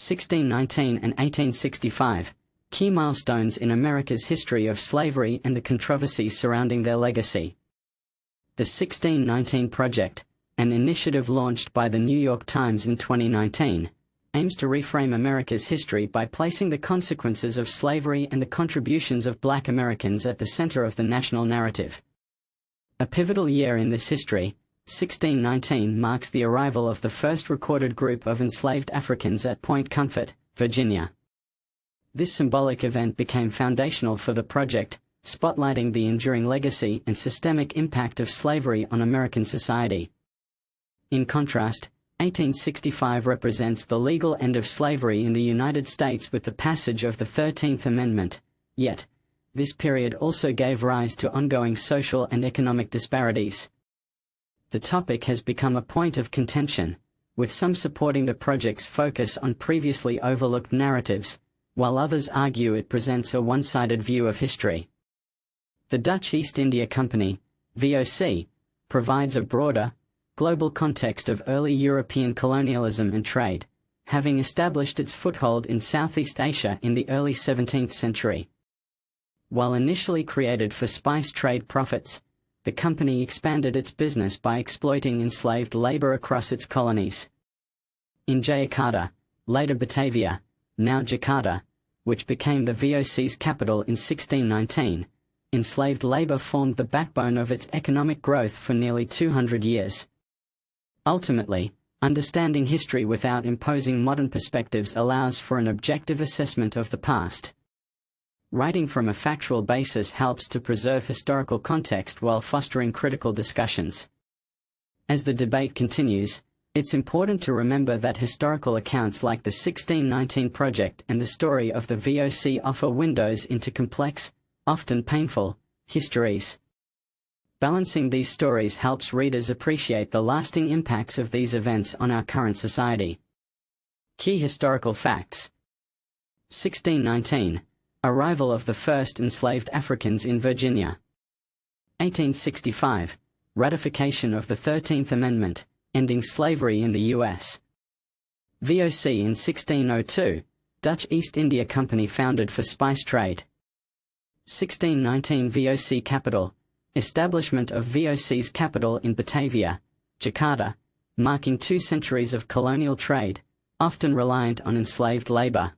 1619 and 1865, Key Milestones in America's History of Slavery and the Controversy Surrounding Their Legacy. The 1619 Project, an initiative launched by the New York Times in 2019, aims to reframe America's history by placing the consequences of slavery and the contributions of Black Americans at the center of the national narrative. A pivotal year in this history, 1619 marks the arrival of the first recorded group of enslaved Africans at Point Comfort, Virginia. This symbolic event became foundational for the project, spotlighting the enduring legacy and systemic impact of slavery on American society. In contrast, 1865 represents the legal end of slavery in the United States with the passage of the 13th Amendment, yet, this period also gave rise to ongoing social and economic disparities. The topic has become a point of contention, with some supporting the project's focus on previously overlooked narratives, while others argue it presents a one-sided view of history. The Dutch East India Company, VOC, provides a broader, global context of early European colonialism and trade, having established its foothold in Southeast Asia in the early 17th century. While initially created for spice trade profits, the company expanded its business by exploiting enslaved labor across its colonies. In Jakarta, later Batavia, now Jakarta, which became the VOC's capital in 1619, enslaved labor formed the backbone of its economic growth for nearly 200 years. Ultimately, understanding history without imposing modern perspectives allows for an objective assessment of the past. Writing from a factual basis helps to preserve historical context while fostering critical discussions. As the debate continues, it's important to remember that historical accounts like the 1619 Project and the story of the VOC offer windows into complex, often painful, histories. Balancing these stories helps readers appreciate the lasting impacts of these events on our current society. Key historical facts. 1619. Arrival of the first enslaved Africans in Virginia. 1865. Ratification of the 13th Amendment, ending slavery in the U.S. VOC in 1602. Dutch East India Company founded for spice trade. 1619 VOC Capital. Establishment of VOC's capital in Batavia, Jakarta, marking 2 centuries of colonial trade, often reliant on enslaved labor.